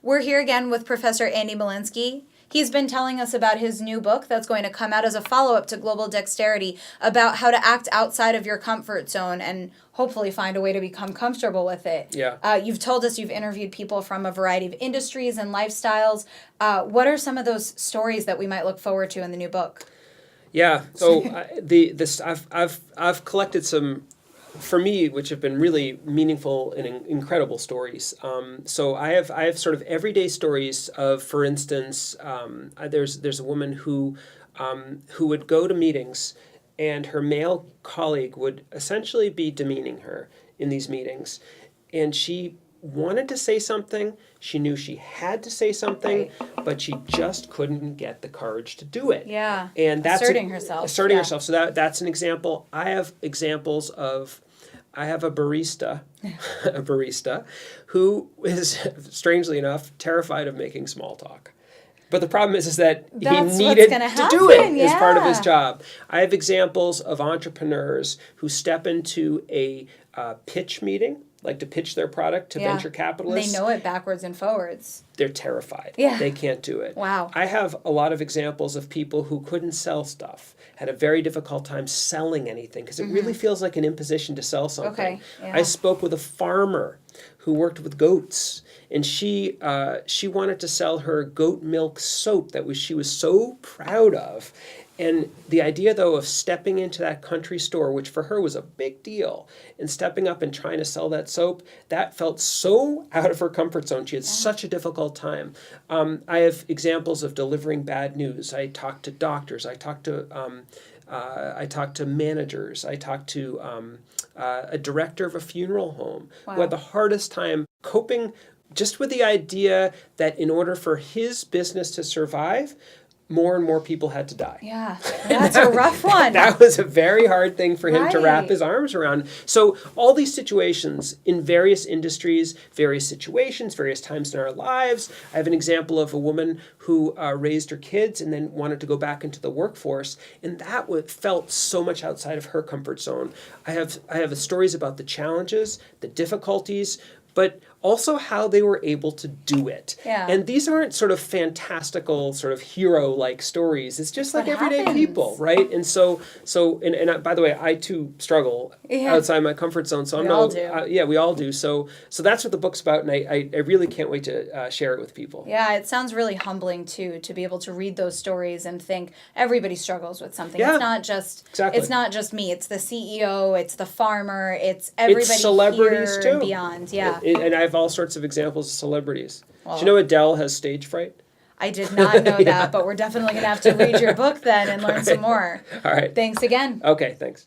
We're here again with Professor Andy Molinsky. He's been telling us about his new book that's going to come out as a follow-up to Global Dexterity about how to act outside of your comfort zone and hopefully find a way to become comfortable with it. Yeah. You've told us you've interviewed people from a variety of industries and lifestyles. What are some of those stories that we might look forward to in the new book? Yeah. So I've collected some, for me, which have been really meaningful and incredible stories. So I have sort of everyday stories of, for instance, there's a woman who would go to meetings, and her male colleague would essentially be demeaning her in these meetings, and she wanted to say something. She knew she had to say something, Right. but she just couldn't get the courage to do it. Yeah. And that's Asserting herself. Asserting Yeah. herself. So that's an example. I have examples of. I have a barista, who is, strangely enough, terrified of making small talk. But the problem is that That's he needed what's to gonna do it happen, as part of his yeah. job. I have examples of entrepreneurs who step into a pitch meeting, like to pitch their product to venture capitalists. They know it backwards and forwards. They're terrified. Yeah. They can't do it. Wow. I have a lot of examples of people who couldn't sell stuff, had a very difficult time selling anything, because it really feels like an imposition to sell something. Okay, yeah. I spoke with a farmer who worked with goats, and she wanted to sell her goat milk soap that she was so proud of. And the idea, though, of stepping into that country store, which for her was a big deal, and stepping up and trying to sell that soap, that felt so out of her comfort zone. She had such a difficult time. I have examples of delivering bad news. I talked to doctors. I talked to managers. I talked to a director of a funeral home who had the hardest time coping just with the idea that in order for his business to survive, more and more people had to die. Yeah, that's a rough one. That was a very hard thing for him to wrap Right. his arms around. So all these situations in various industries, various situations, various times in our lives. I have an example of a woman who raised her kids and then wanted to go back into the workforce, and that felt so much outside of her comfort zone. I have stories about the challenges, the difficulties, but also how they were able to do it. Yeah. And these aren't sort of fantastical, sort of hero-like stories. It's just like what everyday happens. people, right? And by the way, I too struggle outside my comfort zone. So We all do. We all do. So that's what the book's about, and I really can't wait to share it with people. Yeah, it sounds really humbling too to be able to read those stories and think everybody struggles with something. Yeah, it's not just exactly. It's not just me. It's the CEO. It's the farmer. It's everybody It's celebrities here too. and beyond. Yeah, And I have all sorts of examples of celebrities. Well, Do you know Adele has stage fright? I did not know that, but we're definitely going to have to read your book then and learn some more. All right. Thanks again. Okay, thanks.